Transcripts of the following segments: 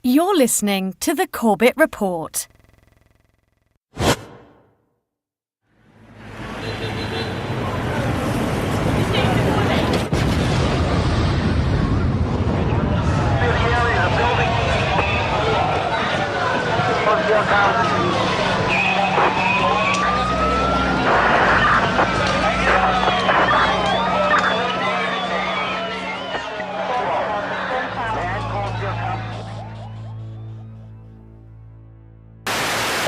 You're listening to the Corbett Report.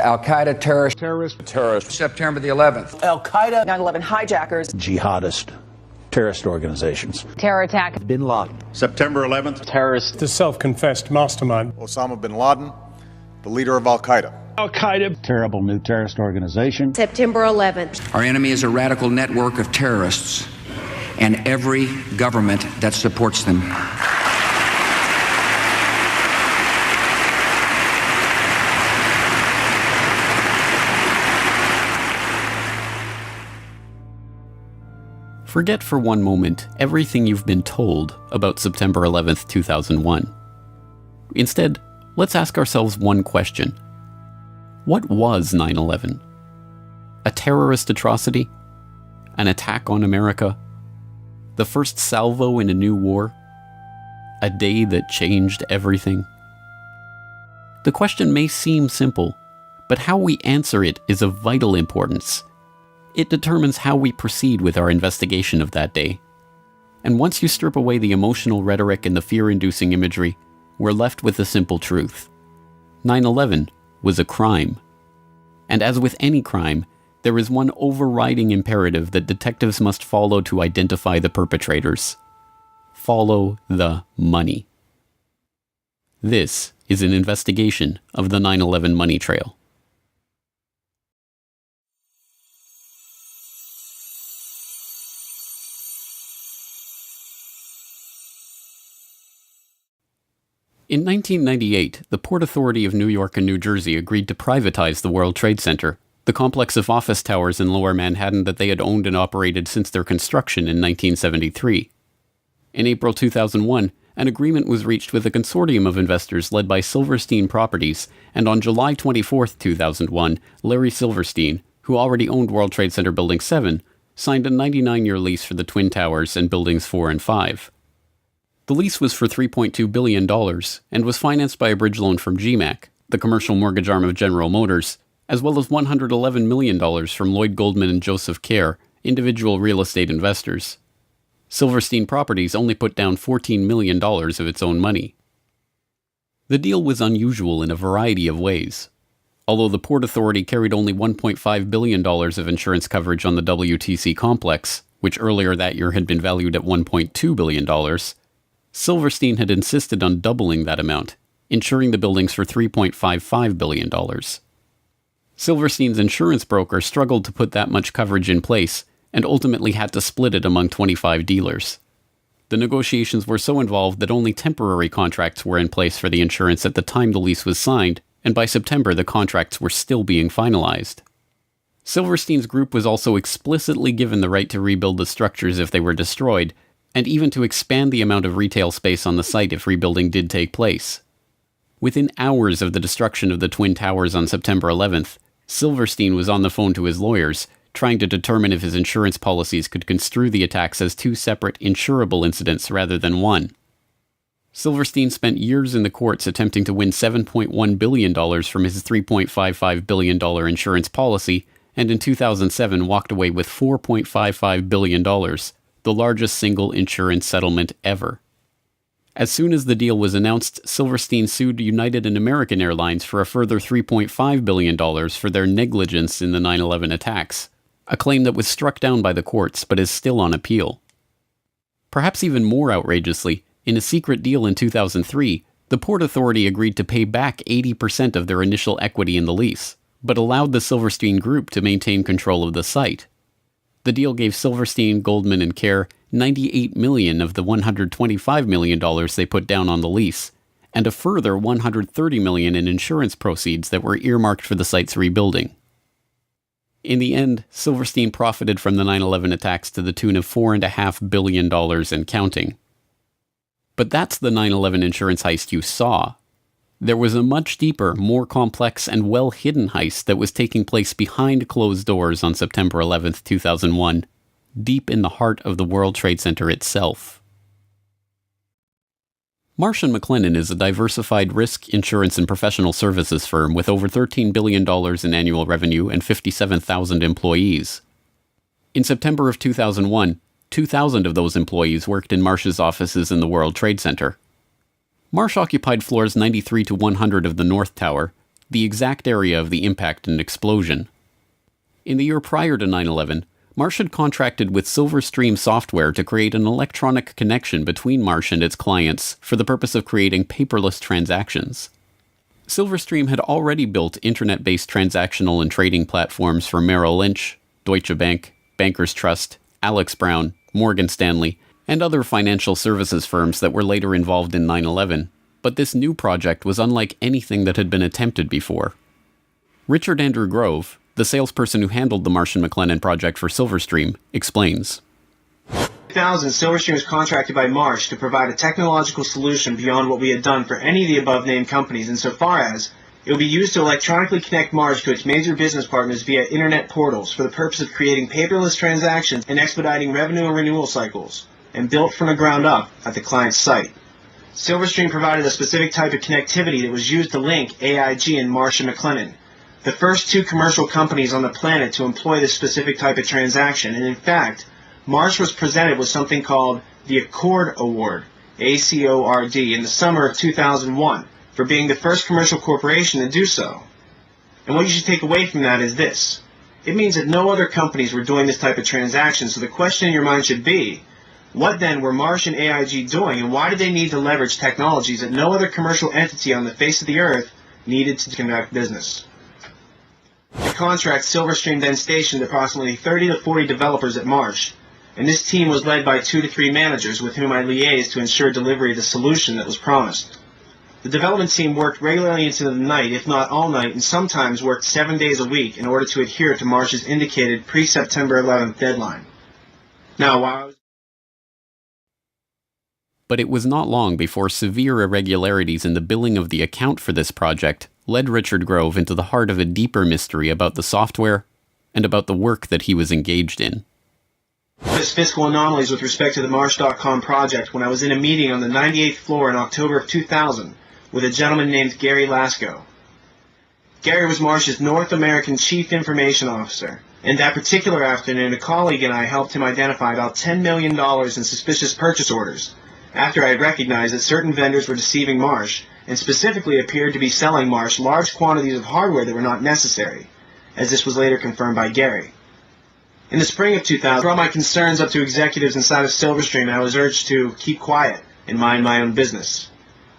Al-Qaeda terrorist, September the 11th. Al-Qaeda, 9/11 hijackers, jihadist, terrorist organizations. Terror attack. Bin Laden. September 11th. Terrorist. The self-confessed mastermind. Osama bin Laden, the leader of Al-Qaeda. Al-Qaeda. Terrible new terrorist organization. September 11th. Our enemy is a radical network of terrorists and every government that supports them. Forget for one moment everything you've been told about September 11th, 2001. Instead, let's ask ourselves one question. What was 9/11? A terrorist atrocity? An attack on America? The first salvo in a new war? A day that changed everything? The question may seem simple, but how we answer it is of vital importance. It determines how we proceed with our investigation of that day. And once you strip away the emotional rhetoric and the fear-inducing imagery, we're left with the simple truth. 9/11 was a crime. And as with any crime, there is one overriding imperative that detectives must follow to identify the perpetrators. Follow the money. This is an investigation of the 9/11 money trail. In 1998, the Port Authority of New York and New Jersey agreed to privatize the World Trade Center, the complex of office towers in Lower Manhattan that they had owned and operated since their construction in 1973. In April 2001, an agreement was reached with a consortium of investors led by Silverstein Properties, and on July 24, 2001, Larry Silverstein, who already owned World Trade Center Building 7, signed a 99-year lease for the Twin Towers and Buildings 4 and 5. The lease was for $3.2 billion and was financed by a bridge loan from GMAC, the commercial mortgage arm of General Motors, as well as $111 million from Lloyd Goldman and Joseph Kerr, individual real estate investors. Silverstein Properties only put down $14 million of its own money. The deal was unusual in a variety of ways. Although the Port Authority carried only $1.5 billion of insurance coverage on the WTC complex, which earlier that year had been valued at $1.2 billion, Silverstein had insisted on doubling that amount, insuring the buildings for $3.55 billion. Silverstein's insurance broker struggled to put that much coverage in place and ultimately had to split it among 25 dealers. The negotiations were so involved that only temporary contracts were in place for the insurance at the time the lease was signed, and by September the contracts were still being finalized. Silverstein's group was also explicitly given the right to rebuild the structures if they were destroyed, and even to expand the amount of retail space on the site if rebuilding did take place. Within hours of the destruction of the Twin Towers on September 11th, Silverstein was on the phone to his lawyers, trying to determine if his insurance policies could construe the attacks as two separate insurable incidents rather than one. Silverstein spent years in the courts attempting to win $7.1 billion from his $3.55 billion insurance policy, and in 2007 walked away with $4.55 billion, the largest single insurance settlement ever. As soon as the deal was announced, Silverstein sued United and American Airlines for a further $3.5 billion for their negligence in the 9/11 attacks, a claim that was struck down by the courts but is still on appeal. Perhaps even more outrageously, in a secret deal in 2003, the Port Authority agreed to pay back 80% of their initial equity in the lease, but allowed the Silverstein Group to maintain control of the site. The deal gave Silverstein, Goldman, and Kerr $98 million of the $125 million they put down on the lease, and a further $130 million in insurance proceeds that were earmarked for the site's rebuilding. In the end, Silverstein profited from the 9/11 attacks to the tune of $4.5 billion and counting. But that's the 9/11 insurance heist you saw. There was a much deeper, more complex, and well-hidden heist that was taking place behind closed doors on September 11th, 2001, deep in the heart of the World Trade Center itself. Marsh & McLennan is a diversified risk, insurance, and professional services firm with over $13 billion in annual revenue and 57,000 employees. In September of 2001, 2,000 of those employees worked in Marsh's offices in the World Trade Center. Marsh occupied floors 93 to 100 of the North Tower, the exact area of the impact and explosion. In the year prior to 9/11, Marsh had contracted with Silverstream Software to create an electronic connection between Marsh and its clients for the purpose of creating paperless transactions. Silverstream had already built internet-based transactional and trading platforms for Merrill Lynch, Deutsche Bank, Bankers Trust, Alex Brown, Morgan Stanley, and other financial services firms that were later involved in 9/11, but this new project was unlike anything that had been attempted before. Richard Andrew Grove, the salesperson who handled the Marsh & McLennan project for Silverstream, explains. In 2000, Silverstream was contracted by Marsh to provide a technological solution beyond what we had done for any of the above-named companies, insofar as it would be used to electronically connect Marsh to its major business partners via internet portals for the purpose of creating paperless transactions and expediting revenue and renewal cycles, and built from the ground up at the client's site. Silverstream provided a specific type of connectivity that was used to link AIG and Marsh & McLennan, the first two commercial companies on the planet to employ this specific type of transaction, and in fact, Marsh was presented with something called the Accord Award, ACORD, in the summer of 2001, for being the first commercial corporation to do so. And what you should take away from that is this. It means that no other companies were doing this type of transaction, so the question in your mind should be, what then were Marsh and AIG doing, and why did they need to leverage technologies that no other commercial entity on the face of the earth needed to conduct business? The contract, Silverstream then stationed approximately 30 to 40 developers at Marsh, and this team was led by 2 to 3 managers with whom I liaised to ensure delivery of the solution that was promised. The development team worked regularly into the night, if not all night, and sometimes worked 7 days a week in order to adhere to Marsh's indicated pre-September 11th deadline. Now, while I was... But it was not long before severe irregularities in the billing of the account for this project led Richard Grove into the heart of a deeper mystery about the software and about the work that he was engaged in. Fiscal anomalies with respect to the Marsh.com project when I was in a meeting on the 98th floor in October of 2000 with a gentleman named Gary Lasko. Gary was Marsh's North American Chief Information Officer, and that particular afternoon a colleague and I helped him identify about $10 million in suspicious purchase orders after I had recognized that certain vendors were deceiving Marsh and specifically appeared to be selling Marsh large quantities of hardware that were not necessary, as this was later confirmed by Gary. In the spring of 2000, I brought my concerns up to executives inside of Silverstream and I was urged to keep quiet and mind my own business.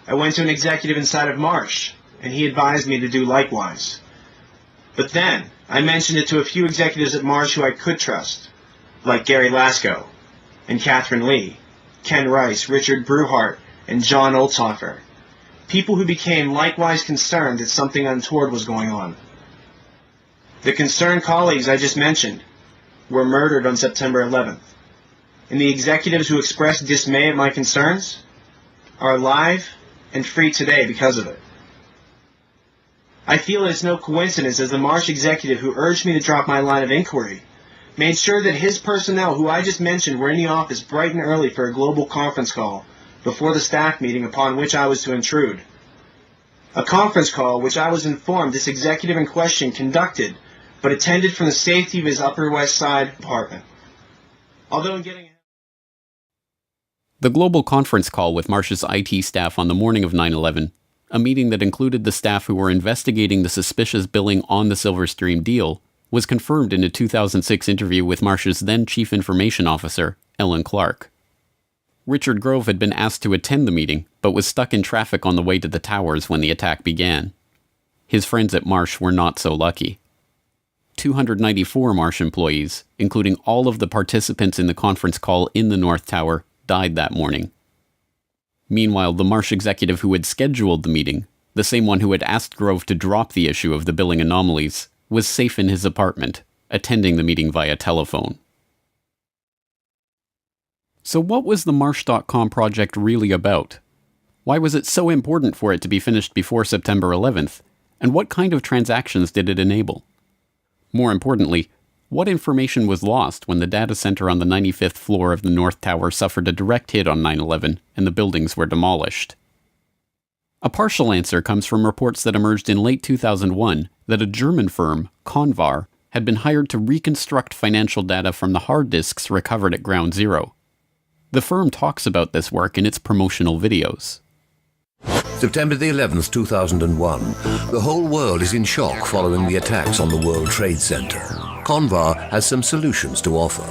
I went to an executive inside of Marsh, and he advised me to do likewise. But then, I mentioned it to a few executives at Marsh who I could trust, like Gary Lasko, and Catherine Lee, Ken Rice, Richard Bruhart, and John Olthofer, people who became likewise concerned that something untoward was going on. The concerned colleagues I just mentioned were murdered on September 11th, and the executives who expressed dismay at my concerns are alive and free today because of it. I feel it's no coincidence as the Marsh executive who urged me to drop my line of inquiry made sure that his personnel, who I just mentioned, were in the office bright and early for a global conference call before the staff meeting upon which I was to intrude. A conference call which I was informed this executive in question conducted, but attended from the safety of his Upper West Side apartment. Although in getting... The global conference call with Marsh's IT staff on the morning of 9/11, a meeting that included the staff who were investigating the suspicious billing on the Silverstream deal, was confirmed in a 2006 interview with Marsh's then Chief Information Officer, Ellen Clark. Richard Grove had been asked to attend the meeting, but was stuck in traffic on the way to the towers when the attack began. His friends at Marsh were not so lucky. 294 Marsh employees, including all of the participants in the conference call in the North Tower, died that morning. Meanwhile, the Marsh executive who had scheduled the meeting, the same one who had asked Grove to drop the issue of the billing anomalies, was safe in his apartment, attending the meeting via telephone. So what was the Marsh.com project really about? Why was it so important for it to be finished before September 11th? And what kind of transactions did it enable? More importantly, what information was lost when the data center on the 95th floor of the North Tower suffered a direct hit on 9/11 and the buildings were demolished? A partial answer comes from reports that emerged in late 2001 that a German firm, Convar, had been hired to reconstruct financial data from the hard disks recovered at Ground Zero. The firm talks about this work in its promotional videos. September the 11th, 2001. The whole world is in shock following the attacks on the World Trade Center. Convar has some solutions to offer.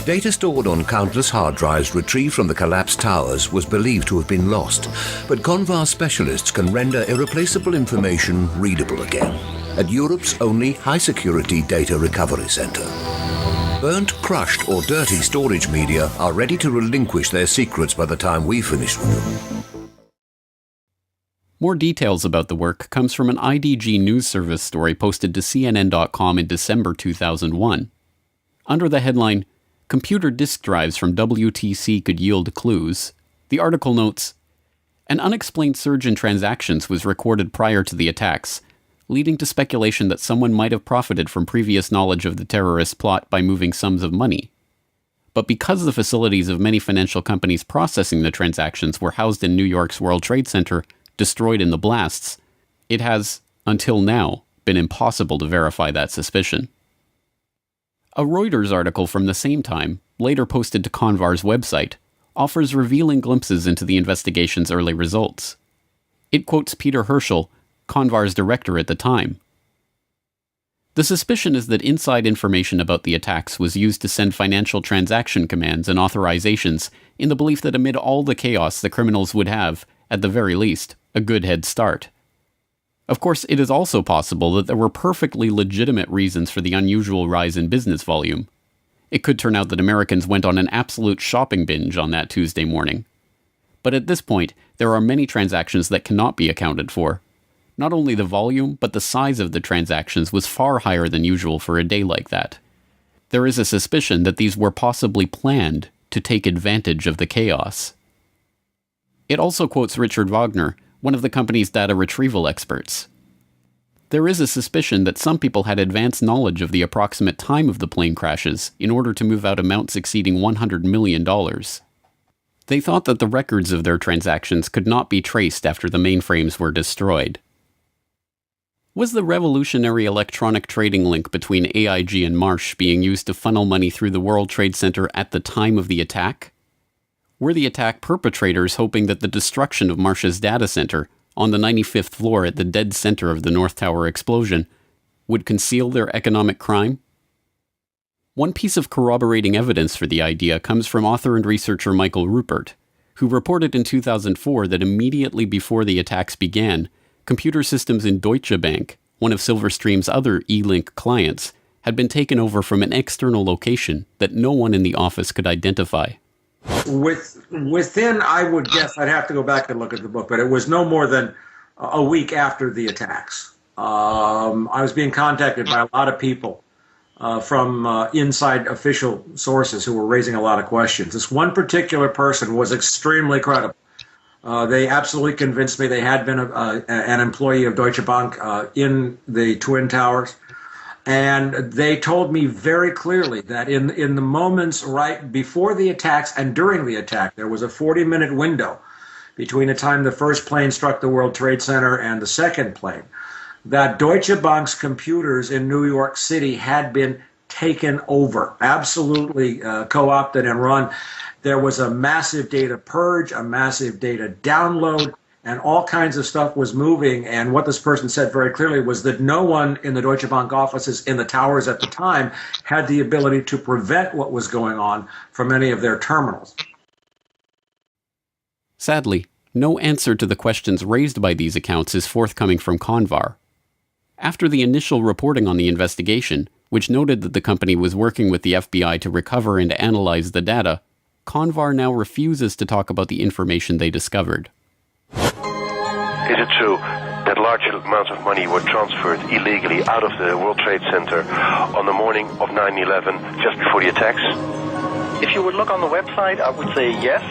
Data stored on countless hard drives retrieved from the collapsed towers was believed to have been lost, but Convar specialists can render irreplaceable information readable again at Europe's only high-security data recovery center. Burnt, crushed, or dirty storage media are ready to relinquish their secrets by the time we finish with them. More details about the work comes from an IDG news service story posted to CNN.com in December 2001. Under the headline, "Computer disk drives from WTC could yield clues," the article notes, "An unexplained surge in transactions was recorded prior to the attacks, leading to speculation that someone might have profited from previous knowledge of the terrorist plot by moving sums of money. But because the facilities of many financial companies processing the transactions were housed in New York's World Trade Center, destroyed in the blasts, it has, until now, been impossible to verify that suspicion." A Reuters article from the same time, later posted to Convar's website, offers revealing glimpses into the investigation's early results. It quotes Peter Herschel, Convar's director at the time. "The suspicion is that inside information about the attacks was used to send financial transaction commands and authorizations in the belief that amid all the chaos the criminals would have, at the very least, a good head start. Of course, it is also possible that there were perfectly legitimate reasons for the unusual rise in business volume. It could turn out that Americans went on an absolute shopping binge on that Tuesday morning. But at this point, there are many transactions that cannot be accounted for. Not only the volume, but the size of the transactions was far higher than usual for a day like that. There is a suspicion that these were possibly planned to take advantage of the chaos." It also quotes Richard Wagner, one of the company's data retrieval experts. "There is a suspicion that some people had advanced knowledge of the approximate time of the plane crashes in order to move out amounts exceeding $100 million. They thought that the records of their transactions could not be traced after the mainframes were destroyed." Was the revolutionary electronic trading link between AIG and Marsh being used to funnel money through the World Trade Center at the time of the attack? Were the attack perpetrators hoping that the destruction of Marsh's data center, on the 95th floor at the dead center of the North Tower explosion, would conceal their economic crime? One piece of corroborating evidence for the idea comes from author and researcher Michael Rupert, who reported in 2004 that immediately before the attacks began, computer systems in Deutsche Bank, one of Silverstream's other E-Link clients, had been taken over from an external location that no one in the office could identify. Within, I would guess, I'd have to go back and look at the book, but it was no more than a week after the attacks. I was being contacted by a lot of people from inside official sources who were raising a lot of questions. This one particular person was extremely credible. They absolutely convinced me they had been an employee of Deutsche Bank in the Twin Towers. And they told me very clearly that in the moments right before the attacks and during the attack, there was a 40-minute window between the time the first plane struck the World Trade Center and the second plane, that Deutsche Bank's computers in New York City had been taken over, absolutely co-opted and run. There was a massive data purge, a massive data download, and all kinds of stuff was moving. And what this person said very clearly was that no one in the Deutsche Bank offices in the towers at the time had the ability to prevent what was going on from any of their terminals. Sadly, no answer to the questions raised by these accounts is forthcoming from Convar. After the initial reporting on the investigation, which noted that the company was working with the FBI to recover and analyze the data, Convar now refuses to talk about the information they discovered. Is it true that large amounts of money were transferred illegally out of the World Trade Center on the morning of 9/11, just before the attacks? If you would look on the website, I would say yes.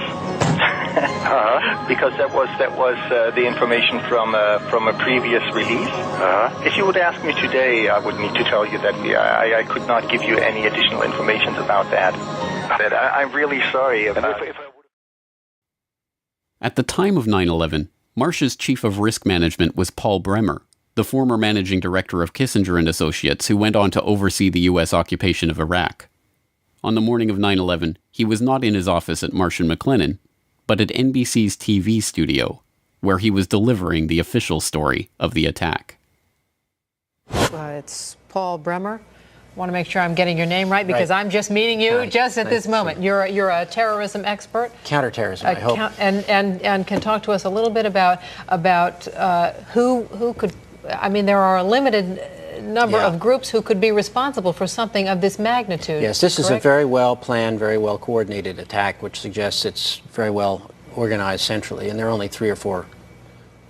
Because that was the information from a previous release. If you would ask me today, I would need to tell you that I could not give you any additional information about that. I'm really sorry. At the time of 9/11, Marsh's chief of risk management was Paul Bremer, the former managing director of Kissinger and Associates, who went on to oversee the U.S. occupation of Iraq. On the morning of 9/11, he was not in his office at Marsh & McLennan, but at NBC's TV studio, where he was delivering the official story of the attack. It's Paul Bremer. I want to make sure I'm getting your name right because I'm just meeting you just at this moment. You're a terrorism expert. Counterterrorism, I hope. And can talk to us a little bit about who could. I mean, there are a limited number of groups who could be responsible for something of this magnitude. Yes, this is a very well planned, very well coordinated attack, which suggests it's very well organized centrally, and there are only 3 or 4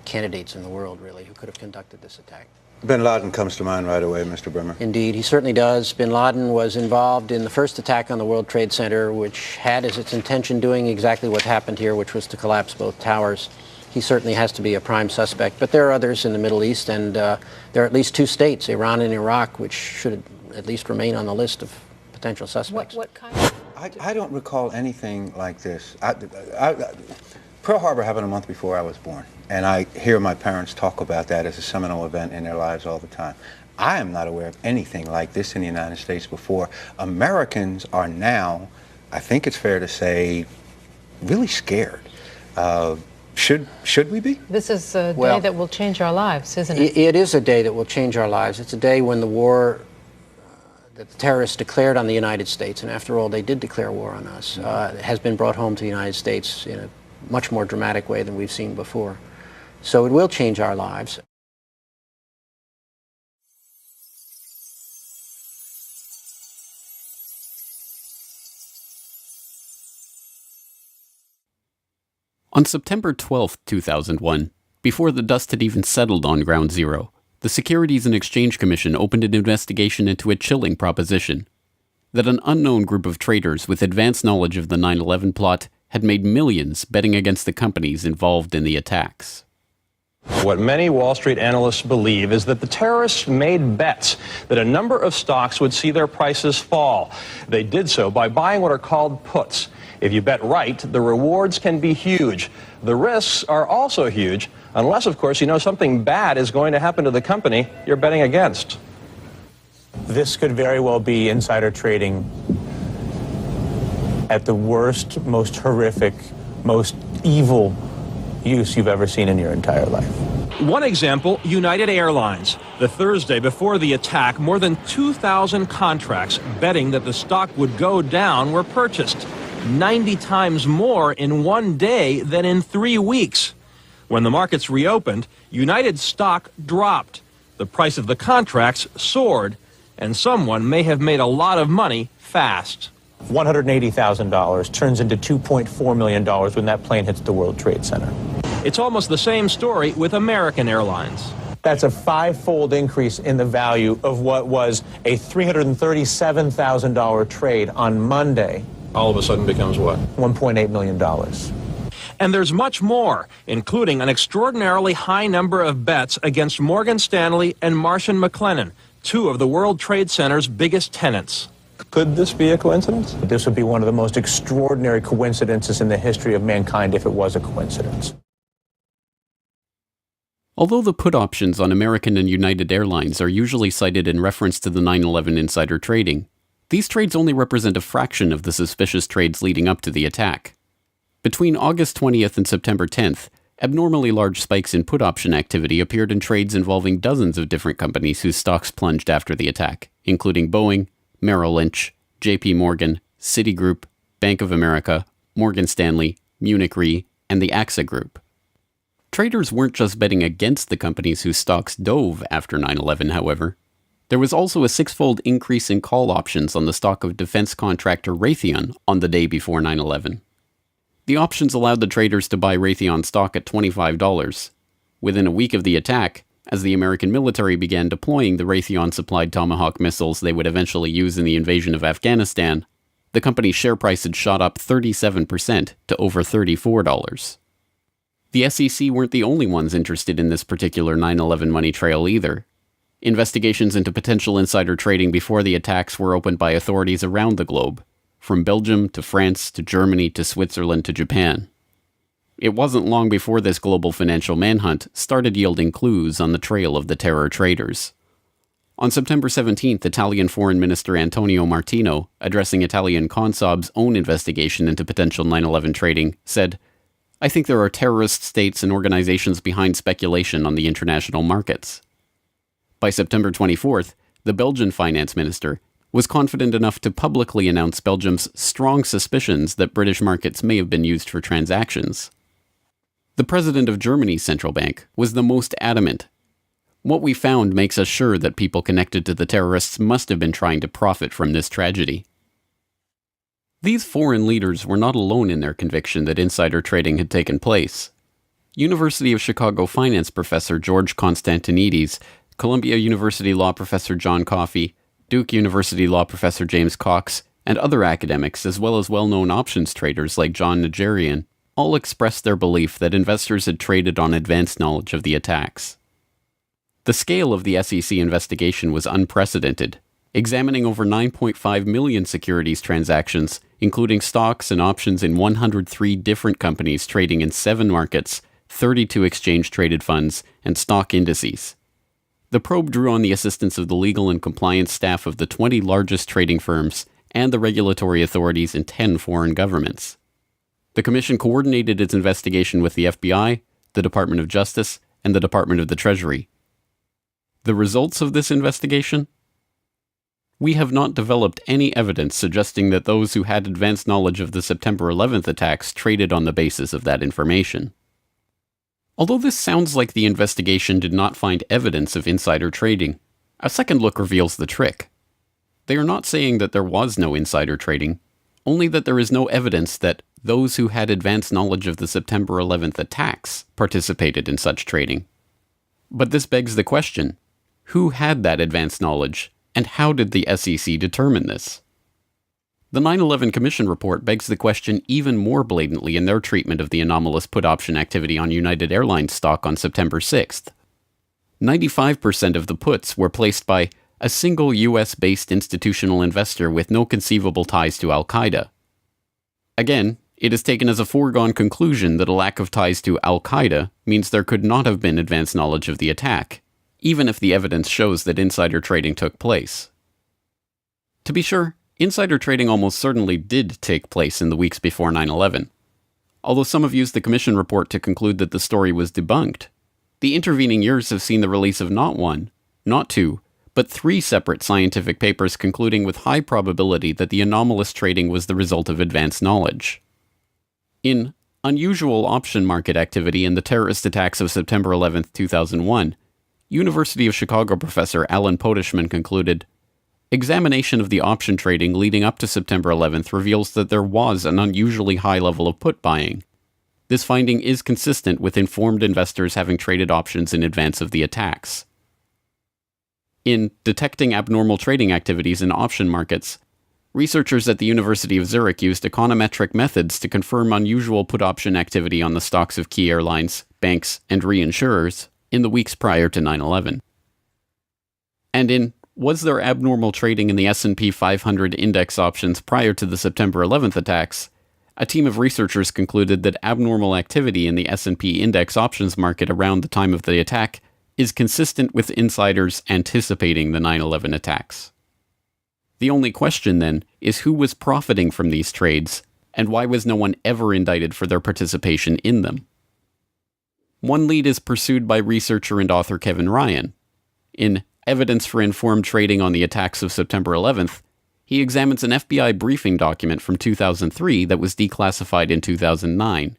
candidates in the world, really, who could have conducted this attack. Bin Laden comes to mind right away, Mr. Bremer. Indeed, he certainly does. Bin Laden was involved in the first attack on the World Trade Center, which had as its intention doing exactly what happened here, which was to collapse both towers. He certainly has to be a prime suspect, but there are others in the Middle East, and there are at least 2 states, Iran and Iraq, which should at least remain on the list of potential suspects. What kind of... I don't recall anything like this. Pearl Harbor happened a month before I was born, and I hear my parents talk about that as a seminal event in their lives all the time. I am not aware of anything like this in the United States before. Americans are now, I think it's fair to say, really scared. Should we be? This is a day that will change our lives, isn't it? It is a day that will change our lives. It's a day when the war that the terrorists declared on the United States, and after all, they did declare war on us, has been brought home to the United States in a much more dramatic way than we've seen before. So it will change our lives. On September 12, 2001, before the dust had even settled on Ground Zero, the Securities and Exchange Commission opened an investigation into a chilling proposition: that an unknown group of traders with advanced knowledge of the 9/11 plot had made millions betting against the companies involved in the attacks. What many Wall Street analysts believe is that the terrorists made bets that a number of stocks would see their prices fall. They did so by buying what are called puts. If you bet right, the rewards can be huge. The risks are also huge, unless, of course, you know something bad is going to happen to the company you're betting against. This could very well be insider trading at the worst, most horrific, most evil use you've ever seen in your entire life. One example, United Airlines. The Thursday before the attack, more than 2,000 contracts betting that the stock would go down were purchased. 90 times more in one day than in 3 weeks. When the markets reopened, United stock dropped. The price of the contracts soared, and someone may have made a lot of money fast. $180,000 turns into $2.4 million when that plane hits the World Trade Center. It's almost the same story with American Airlines. That's a 5-fold increase in the value of what was a $337,000 trade on Monday. All of a sudden becomes what? $1.8 million. And there's much more, including an extraordinarily high number of bets against Morgan Stanley and Marsh & McLennan, 2 of the World Trade Center's biggest tenants. Could this be a coincidence? This would be one of the most extraordinary coincidences in the history of mankind if it was a coincidence. Although the put options on American and United Airlines are usually cited in reference to the 9/11 insider trading, these trades only represent a fraction of the suspicious trades leading up to the attack. Between August 20th and September 10th, abnormally large spikes in put option activity appeared in trades involving dozens of different companies whose stocks plunged after the attack, including Boeing, Merrill Lynch, JP Morgan, Citigroup, Bank of America, Morgan Stanley, Munich Re, and the AXA Group. Traders weren't just betting against the companies whose stocks dove after 9/11, however. There was also a 6-fold increase in call options on the stock of defense contractor Raytheon on the day before 9/11. The options allowed the traders to buy Raytheon stock at $25, within a week of the attack, as the American military began deploying the Raytheon-supplied Tomahawk missiles they would eventually use in the invasion of Afghanistan, the company's share price had shot up 37% to over $34. The SEC weren't the only ones interested in this particular 9/11 money trail either. Investigations into potential insider trading before the attacks were opened by authorities around the globe, from Belgium to France to Germany to Switzerland to Japan. It wasn't long before this global financial manhunt started yielding clues on the trail of the terror traders. On September 17th, Italian Foreign Minister Antonio Martino, addressing Italian Consob's own investigation into potential 9/11 trading, said, "I think there are terrorist states and organizations behind speculation on the international markets." By September 24th, the Belgian finance minister was confident enough to publicly announce Belgium's strong suspicions that British markets may have been used for transactions. The president of Germany's central bank was the most adamant. "What we found makes us sure that people connected to the terrorists must have been trying to profit from this tragedy." These foreign leaders were not alone in their conviction that insider trading had taken place. University of Chicago finance professor George Constantinides, Columbia University law professor John Coffey, Duke University law professor James Cox, and other academics, as well as well-known options traders like John Najarian, all expressed their belief that investors had traded on advanced knowledge of the attacks. The scale of the SEC investigation was unprecedented, examining over 9.5 million securities transactions, including stocks and options in 103 different companies trading in 7 markets, 32 exchange-traded funds, and stock indices. The probe drew on the assistance of the legal and compliance staff of the 20 largest trading firms and the regulatory authorities in 10 foreign governments. The Commission coordinated its investigation with the FBI, the Department of Justice, and the Department of the Treasury. The results of this investigation? We have not developed any evidence suggesting that those who had advanced knowledge of the September 11th attacks traded on the basis of that information. Although this sounds like the investigation did not find evidence of insider trading, a second look reveals the trick. They are not saying that there was no insider trading, only that there is no evidence that those who had advanced knowledge of the September 11th attacks participated in such trading. But this begs the question, who had that advanced knowledge, and how did the SEC determine this? The 9/11 Commission report begs the question even more blatantly in their treatment of the anomalous put option activity on United Airlines stock on September 6th. 95% of the puts were placed by a single US-based institutional investor with no conceivable ties to Al-Qaeda. Again, it is taken as a foregone conclusion that a lack of ties to Al-Qaeda means there could not have been advanced knowledge of the attack, even if the evidence shows that insider trading took place. To be sure, insider trading almost certainly did take place in the weeks before 9/11. Although some have used the Commission report to conclude that the story was debunked, the intervening years have seen the release of not one, not two, but 3 separate scientific papers concluding with high probability that the anomalous trading was the result of advanced knowledge. In Unusual Option Market Activity in the Terrorist Attacks of September 11, 2001, University of Chicago professor Alan Podeshman concluded, "Examination of the option trading leading up to September 11th reveals that there was an unusually high level of put buying. This finding is consistent with informed investors having traded options in advance of the attacks." In Detecting Abnormal Trading Activities in Option Markets, researchers at the University of Zurich used econometric methods to confirm unusual put option activity on the stocks of key airlines, banks, and reinsurers in the weeks prior to 9/11. And in Was There Abnormal Trading in the S&P 500 Index Options Prior to the September 11th Attacks, a team of researchers concluded that abnormal activity in the S&P Index Options market around the time of the attack is consistent with insiders anticipating the 9/11 attacks. The only question, then, is who was profiting from these trades, and why was no one ever indicted for their participation in them? One lead is pursued by researcher and author Kevin Ryan. In Evidence for Informed Trading on the Attacks of September 11th, he examines an FBI briefing document from 2003 that was declassified in 2009.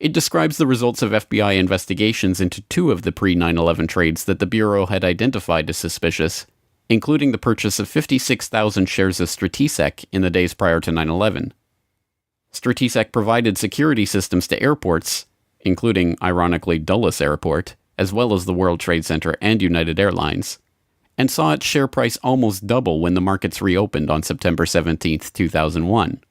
It describes the results of FBI investigations into 2 of the pre-9/11 trades that the Bureau had identified as suspicious, including the purchase of 56,000 shares of Stratesec in the days prior to 9/11. Stratesec provided security systems to airports, including, ironically, Dulles Airport, as well as the World Trade Center and United Airlines, and saw its share price almost double when the markets reopened on September 17, 2001.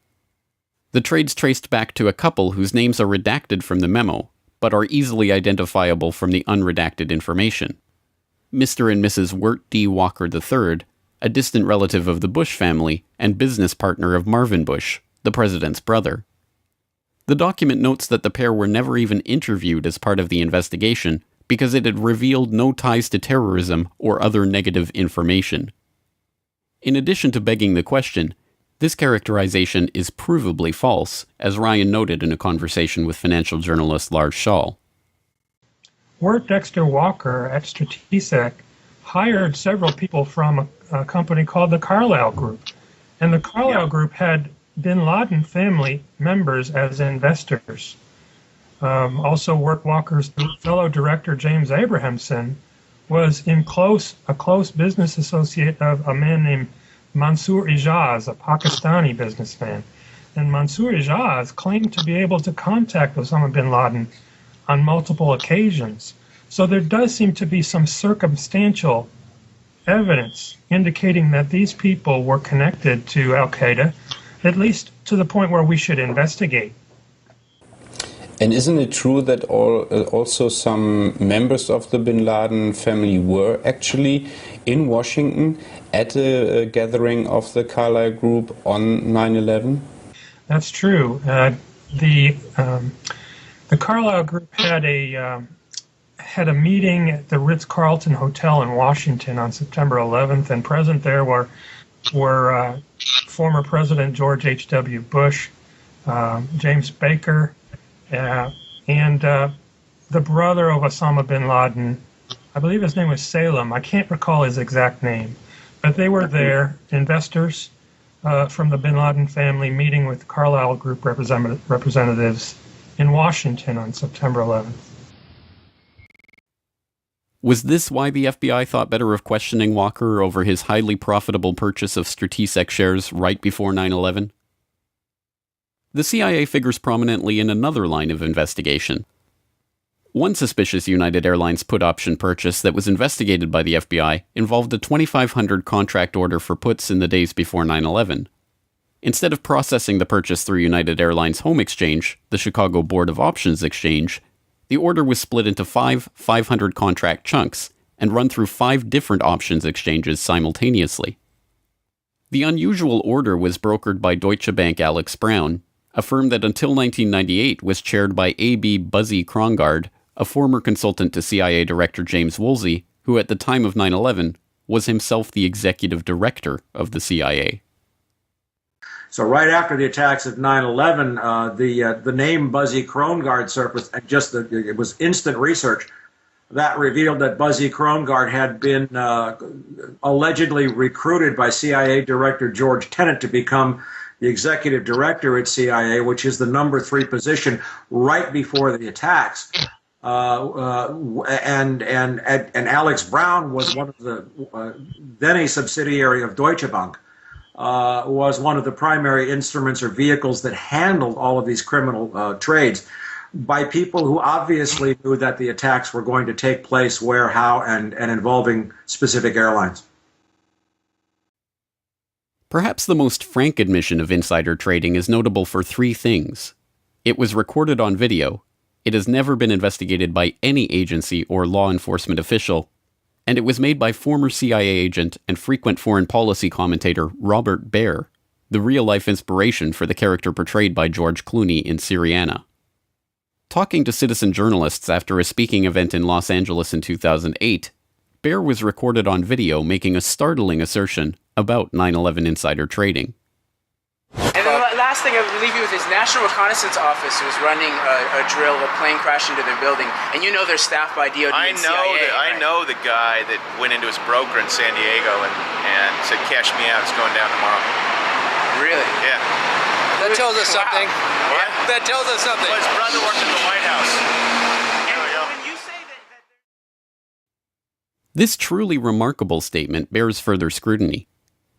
The trades traced back to a couple whose names are redacted from the memo, but are easily identifiable from the unredacted information. Mr. and Mrs. Wirt D. Walker III, a distant relative of the Bush family and business partner of Marvin Bush, the president's brother. The document notes that the pair were never even interviewed as part of the investigation because it had revealed no ties to terrorism or other negative information. In addition to begging the question, this characterization is provably false, as Ryan noted in a conversation with financial journalist Lars Schall. Wirt Dexter Walker at Stratesec hired several people from a company called the Carlyle Group. And the Carlyle Group had bin Laden family members as investors. Also, Wirt Walker's fellow director, James Abrahamson, was a close business associate of a man named Mansour Ijaz, a Pakistani businessman. And Mansour Ijaz claimed to be able to contact Osama bin Laden on multiple occasions. So there does seem to be some circumstantial evidence indicating that these people were connected to Al-Qaeda, at least to the point where we should investigate. And isn't it true that also some members of the bin Laden family were actually in Washington at a gathering of the Carlyle Group on 9/11? That's true. The Carlyle Group had a meeting at the Ritz-Carlton Hotel in Washington on September 11th, and present there were former President George H.W. Bush, James Baker, and the brother of Osama bin Laden. I believe his name was Salem. I can't recall his exact name. But they were there, investors from the bin Laden family, meeting with Carlyle Group representatives in Washington on September 11th. Was this why the FBI thought better of questioning Walker over his highly profitable purchase of Stratesec shares right before 9/11? The CIA figures prominently in another line of investigation. One suspicious United Airlines put option purchase that was investigated by the FBI involved a 2,500 contract order for puts in the days before 9/11. Instead of processing the purchase through United Airlines Home Exchange, the Chicago Board of Options Exchange, the order was split into 500 contract chunks and run through 5 different options exchanges simultaneously. The unusual order was brokered by Deutsche Bank Alex Brown, a firm that until 1998 was chaired by A.B. Buzzy Krongard, a former consultant to CIA Director James Woolsey, who at the time of 9/11 was himself the executive director of the CIA. So right after the attacks of 9/11, the name Buzzy Krongard surfaced, and it was instant research that revealed that Buzzy Krongard had been allegedly recruited by CIA Director George Tenet to become the executive director at CIA, which is the number 3 position right before the attacks. And Alex Brown was one of the then a subsidiary of Deutsche Bank. Was one of the primary instruments or vehicles that handled all of these criminal trades by people who obviously knew that the attacks were going to take place where, how, and involving specific airlines. Perhaps the most frank admission of insider trading is notable for 3 things. It was recorded on video, it has never been investigated by any agency or law enforcement official, and it was made by former CIA agent and frequent foreign policy commentator Robert Baer, the real-life inspiration for the character portrayed by George Clooney in Syriana. Talking to citizen journalists after a speaking event in Los Angeles in 2008, Baer was recorded on video making a startling assertion about 9/11 insider trading. And then the last thing I believe it was his National Reconnaissance Office was running a drill. A plane crashed into their building, and you know they're staffed by DOD and CIA. I know the guy that went into his broker in San Diego and said, "Cash me out. It's going down tomorrow." Really? Yeah. That tells us something. What? That tells us something. Well, his brother worked at the White House. This truly remarkable statement bears further scrutiny.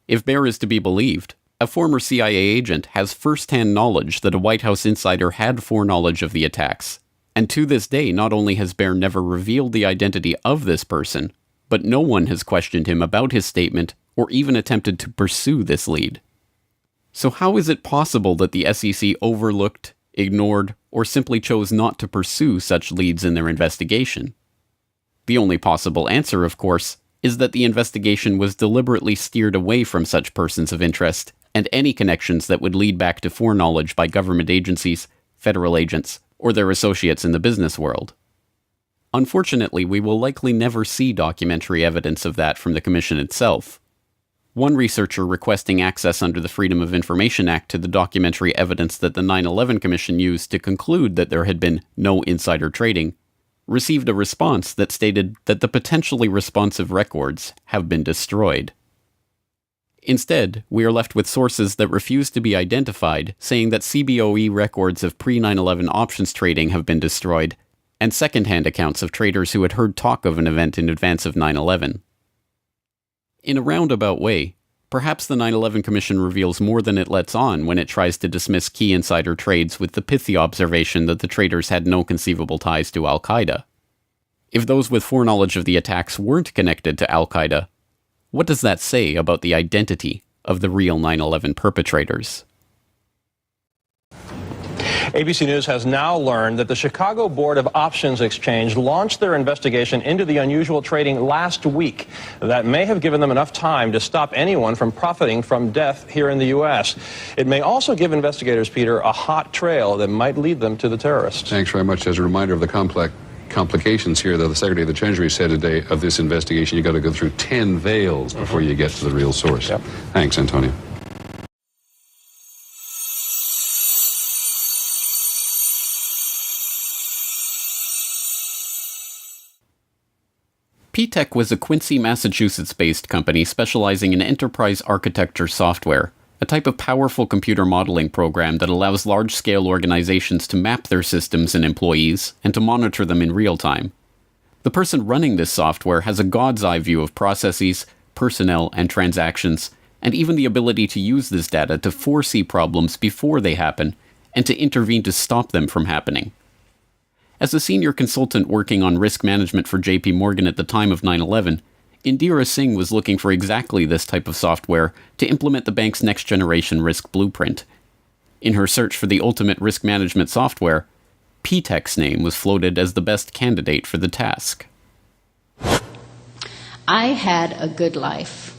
If Baer is to be believed, a former CIA agent has first-hand knowledge that a White House insider had foreknowledge of the attacks, And to this day, not only has Baer never revealed the identity of this person, but no one has questioned him about his statement or even attempted to pursue this lead. So how is it possible that the SEC overlooked, ignored, or simply chose not to pursue such leads in their investigation? The only possible answer, of course, is that the investigation was deliberately steered away from such persons of interest and any connections that would lead back to foreknowledge by government agencies, federal agents, or their associates in the business world. Unfortunately, we will likely never see documentary evidence of that from the Commission itself. One researcher requesting access under the Freedom of Information Act to the documentary evidence that the 9/11 Commission used to conclude that there had been no insider trading, received a response that stated that the potentially responsive records have been destroyed. Instead, we are left with sources that refuse to be identified, saying that CBOE records of pre-9/11 options trading have been destroyed, and second-hand accounts of traders who had heard talk of an event in advance of 9/11. In a roundabout way, perhaps the 9/11 Commission reveals more than it lets on when it tries to dismiss key insider trades with the pithy observation that the traders had no conceivable ties to Al-Qaeda. If those with foreknowledge of the attacks weren't connected to Al-Qaeda, what does that say about the identity of the real 9/11 perpetrators? ABC News has now learned that the Chicago Board of Options Exchange launched their investigation into the unusual trading last week. That may have given them enough time to stop anyone from profiting from death here in the U.S. It may also give investigators, Peter, a hot trail that might lead them to the terrorists. Thanks very much. As a reminder of the complications here, though, the Secretary of the Treasury said today of this investigation, you've got to go through 10 veils before you get to the real source. Yep. Thanks, Antonio. P-Tech was a Quincy, Massachusetts-based company specializing in enterprise architecture software, a type of powerful computer modeling program that allows large-scale organizations to map their systems and employees and to monitor them in real time. The person running this software has a god's eye view of processes, personnel, and transactions, and even the ability to use this data to foresee problems before they happen and to intervene to stop them from happening. As a senior consultant working on risk management for JP Morgan at the time of 9/11, Indira Singh was looking for exactly this type of software to implement the bank's next-generation risk blueprint. In her search for the ultimate risk management software, P-Tech's name was floated as the best candidate for the task. I had a good life.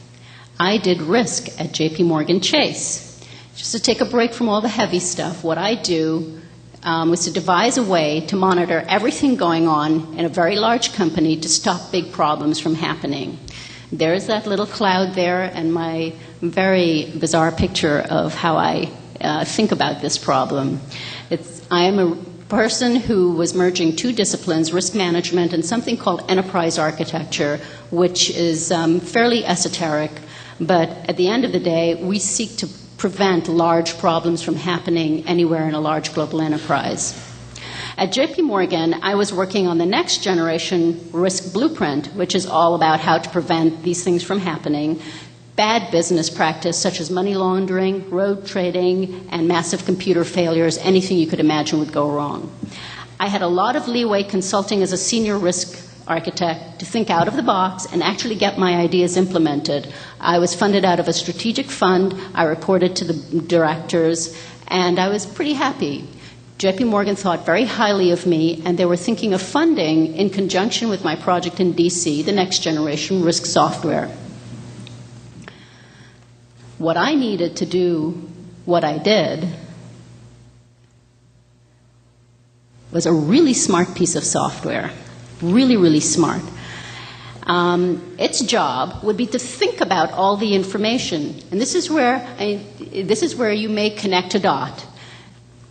I did risk at JP Morgan Chase. Just to take a break from all the heavy stuff, what I do was to devise a way to monitor everything going on in a very large company to stop big problems from happening. There's that little cloud there and my very bizarre picture of how I think about this problem. I am a person who was merging two disciplines, risk management and something called enterprise architecture, which is fairly esoteric, but at the end of the day, we seek to prevent large problems from happening anywhere in a large global enterprise. At JP Morgan, I was working on the next generation risk blueprint, which is all about how to prevent these things from happening. Bad business practice such as money laundering, road trading, and massive computer failures, anything you could imagine would go wrong. I had a lot of leeway consulting as a senior risk architect to think out of the box and actually get my ideas implemented. I was funded out of a strategic fund. I reported to the directors, and I was pretty happy. JP Morgan thought very highly of me, and they were thinking of funding, in conjunction with my project in DC, the next generation risk software. What I needed to do, what I did, was a really smart piece of software. Really, really smart. Its job would be to think about all the information, and this is where you may connect a dot.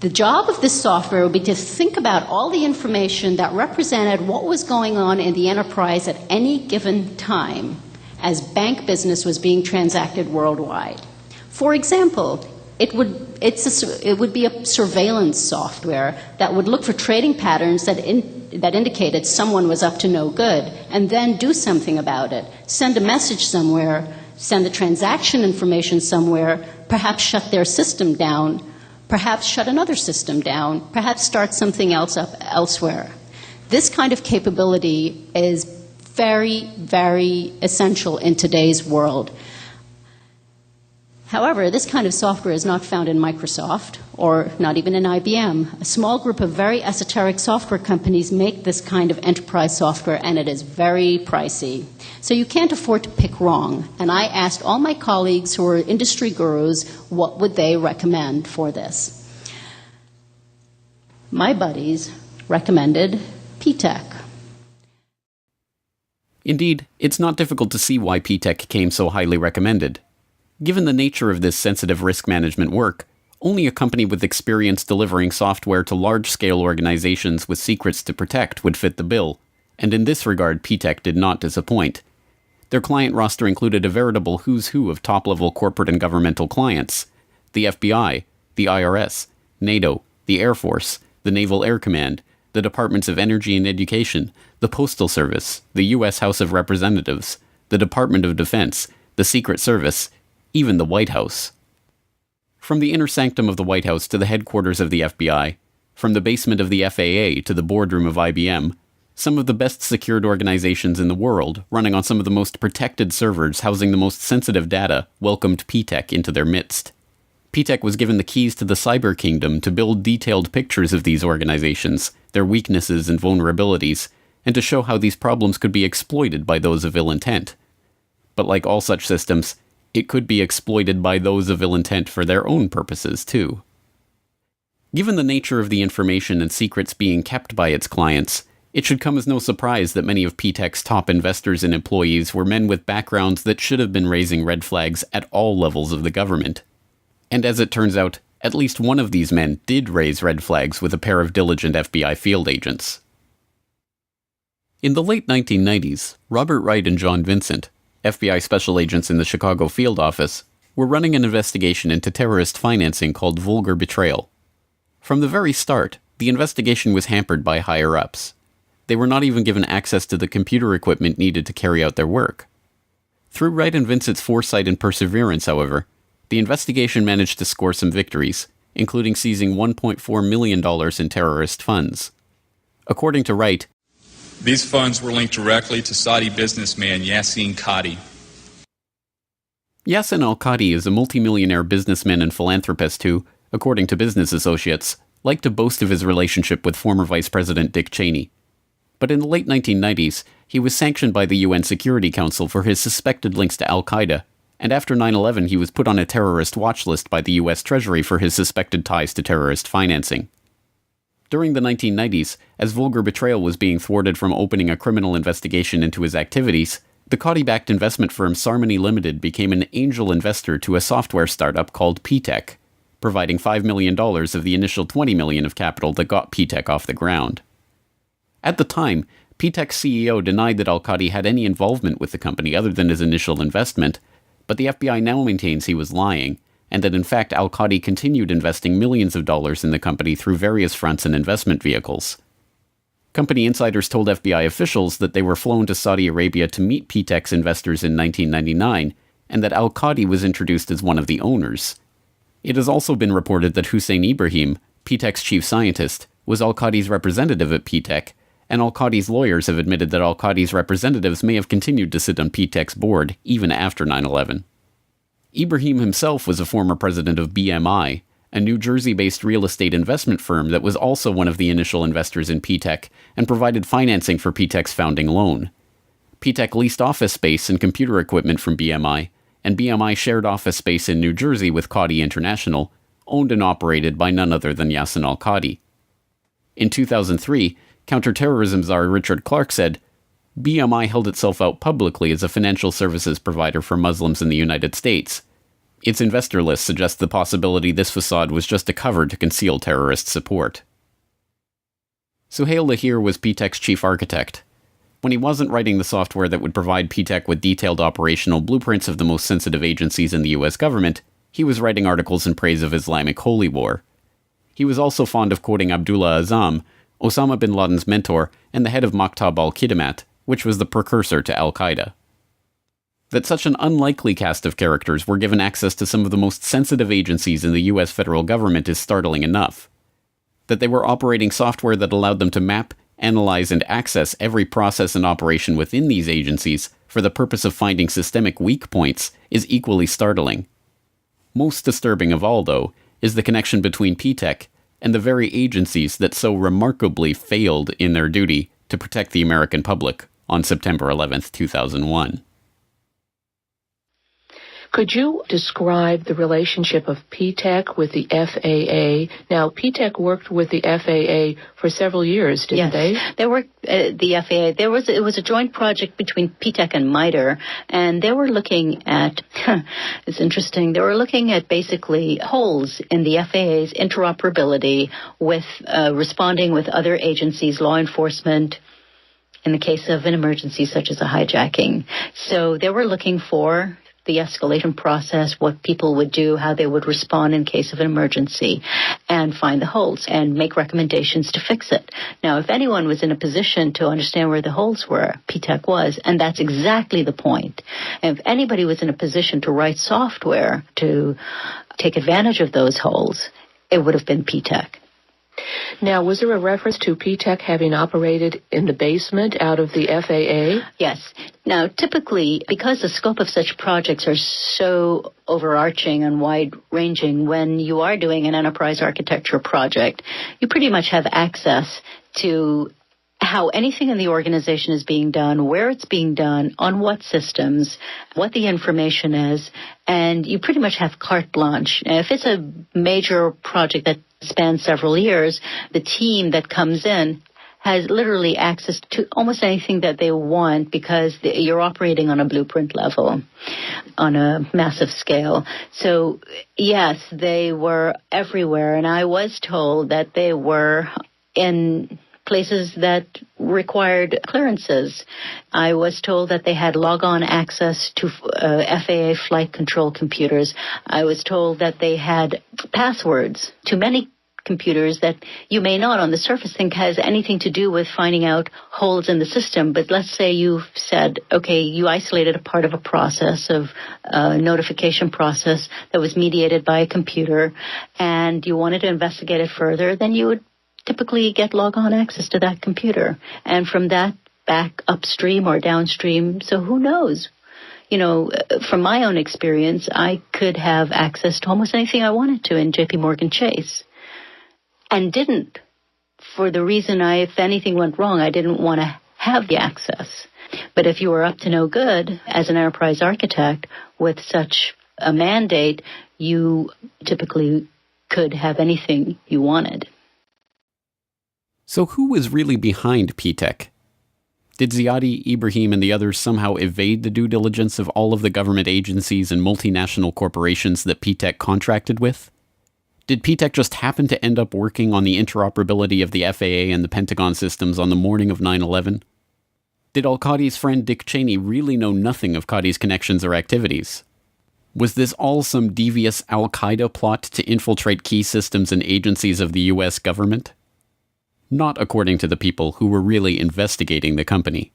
The job of this software would be to think about all the information that represented what was going on in the enterprise at any given time as bank business was being transacted worldwide. For example, it would be a surveillance software that would look for trading patterns that indicated someone was up to no good, and then do something about it. Send a message somewhere, send the transaction information somewhere, perhaps shut their system down, perhaps shut another system down, perhaps start something else up elsewhere. This kind of capability is very, very essential in today's world. However, this kind of software is not found in Microsoft or not even in IBM. A small group of very esoteric software companies make this kind of enterprise software, and it is very pricey. So you can't afford to pick wrong. And I asked all my colleagues who are industry gurus what would they recommend for this. My buddies recommended P-TECH. Indeed, it's not difficult to see why P-TECH came so highly recommended. Given the nature of this sensitive risk management work, only a company with experience delivering software to large-scale organizations with secrets to protect would fit the bill, and in this regard P-TECH did not disappoint. Their client roster included a veritable who's who of top-level corporate and governmental clients: the FBI, the IRS, NATO, the Air Force, the Naval Air Command, the Departments of Energy and Education, the Postal Service, the U.S. House of Representatives, the Department of Defense, the Secret Service, even the White House. From the inner sanctum of the White House to the headquarters of the FBI, from the basement of the FAA to the boardroom of IBM, some of the best secured organizations in the world, running on some of the most protected servers housing the most sensitive data, welcomed P-TECH into their midst. P-TECH was given the keys to the cyber kingdom to build detailed pictures of these organizations, their weaknesses and vulnerabilities, and to show how these problems could be exploited by those of ill intent. But like all such systems, it could be exploited by those of ill intent for their own purposes, too. Given the nature of the information and secrets being kept by its clients, it should come as no surprise that many of P-TECH's top investors and employees were men with backgrounds that should have been raising red flags at all levels of the government. And as it turns out, at least one of these men did raise red flags with a pair of diligent FBI field agents. In the late 1990s, Robert Wright and John Vincent, FBI special agents in the Chicago field office, were running an investigation into terrorist financing called Vulgar Betrayal. From the very start, the investigation was hampered by higher-ups. They were not even given access to the computer equipment needed to carry out their work. Through Wright and Vincent's foresight and perseverance, however, the investigation managed to score some victories, including seizing $1.4 million in terrorist funds. According to Wright, these funds were linked directly to Saudi businessman Yassin Qadi. Yassin al-Qadi is a multimillionaire businessman and philanthropist who, according to Business Associates, liked to boast of his relationship with former Vice President Dick Cheney. But in the late 1990s, he was sanctioned by the UN Security Council for his suspected links to al-Qaeda, and after 9/11 he was put on a terrorist watch list by the US Treasury for his suspected ties to terrorist financing. During the 1990s, as Vulgar Betrayal was being thwarted from opening a criminal investigation into his activities, the Qadi-backed investment firm Sarmony Limited became an angel investor to a software startup called P-TECH, providing $5 million of the initial $20 million of capital that got P-TECH off the ground. At the time, P-TECH's CEO denied that al-Qadi had any involvement with the company other than his initial investment, but the FBI now maintains he was lying, and that in fact al-Qadi continued investing millions of dollars in the company through various fronts and investment vehicles. Company insiders told FBI officials that they were flown to Saudi Arabia to meet P-TECH's investors in 1999, and that al-Qadi was introduced as one of the owners. It has also been reported that Hussein Ibrahim, P-TECH's chief scientist, was al-Qadi's representative at P-TECH, and al-Qadi's lawyers have admitted that al-Qadi's representatives may have continued to sit on P-TECH's board even after 9/11. Ibrahim himself was a former president of BMI, a New Jersey-based real estate investment firm that was also one of the initial investors in P-TECH and provided financing for P-TECH's founding loan. P-TECH leased office space and computer equipment from BMI, and BMI shared office space in New Jersey with Qadi International, owned and operated by none other than Yassin al-Qadi. In 2003, counterterrorism czar Richard Clarke said, BMI held itself out publicly as a financial services provider for Muslims in the United States. Its investor list suggests the possibility this facade was just a cover to conceal terrorist support. Suhail Lahir was P-TECH's chief architect. When he wasn't writing the software that would provide P-TECH with detailed operational blueprints of the most sensitive agencies in the US government, he was writing articles in praise of Islamic holy war. He was also fond of quoting Abdullah Azzam, Osama bin Laden's mentor and the head of Maktab al-Khidmat, which was the precursor to al-Qaeda. That such an unlikely cast of characters were given access to some of the most sensitive agencies in the US federal government is startling enough. That they were operating software that allowed them to map, analyze, and access every process and operation within these agencies for the purpose of finding systemic weak points is equally startling. Most disturbing of all, though, is the connection between P-TECH and the very agencies that so remarkably failed in their duty to protect the American public on September 11th, 2001. Could you describe the relationship of P-TECH with the FAA? Now, P-TECH worked with the FAA for several years, didn't they? They worked the FAA. It was a joint project between P-TECH and MITRE, and they were looking at, it's interesting, they were looking at basically holes in the FAA's interoperability with responding with other agencies, law enforcement, in the case of an emergency such as a hijacking. So they were looking for the escalation process, what people would do, how they would respond in case of an emergency, and find the holes and make recommendations to fix it. Now, if anyone was in a position to understand where the holes were, P-TECH was, and that's exactly the point. And if anybody was in a position to write software to take advantage of those holes, it would have been P-TECH. Now, was there a reference to P-TECH having operated in the basement out of the FAA? Yes. Now, typically, because the scope of such projects are so overarching and wide-ranging, when you are doing an enterprise architecture project, you pretty much have access to how anything in the organization is being done, where it's being done, on what systems, what the information is, and you pretty much have carte blanche. If it's a major project that spans several years, the team that comes in has literally access to almost anything that they want because you're operating on a blueprint level, on a massive scale. So, yes, they were everywhere, and I was told that they were in places that required clearances. I was told that they had log-on access to FAA flight control computers. I was told that they had passwords to many computers that you may not on the surface think has anything to do with finding out holes in the system. But let's say you've said, okay, you isolated a part of a process, of a notification process that was mediated by a computer, and you wanted to investigate it further, then you would typically get log-on access to that computer. And from that, back upstream or downstream. So who knows? You know, from my own experience, I could have access to almost anything I wanted to in JP Morgan Chase. And didn't, for the reason if anything went wrong, I didn't want to have the access. But if you were up to no good as an enterprise architect with such a mandate, you typically could have anything you wanted. So who was really behind P-TECH? Did Ziadi, Ibrahim, and the others somehow evade the due diligence of all of the government agencies and multinational corporations that P-TECH contracted with? Did P-TECH just happen to end up working on the interoperability of the FAA and the Pentagon systems on the morning of 9/11? Did al-Qadi's friend Dick Cheney really know nothing of Qadi's connections or activities? Was this all some devious al-Qaeda plot to infiltrate key systems and agencies of the US government? Not according to the people who were really investigating the company.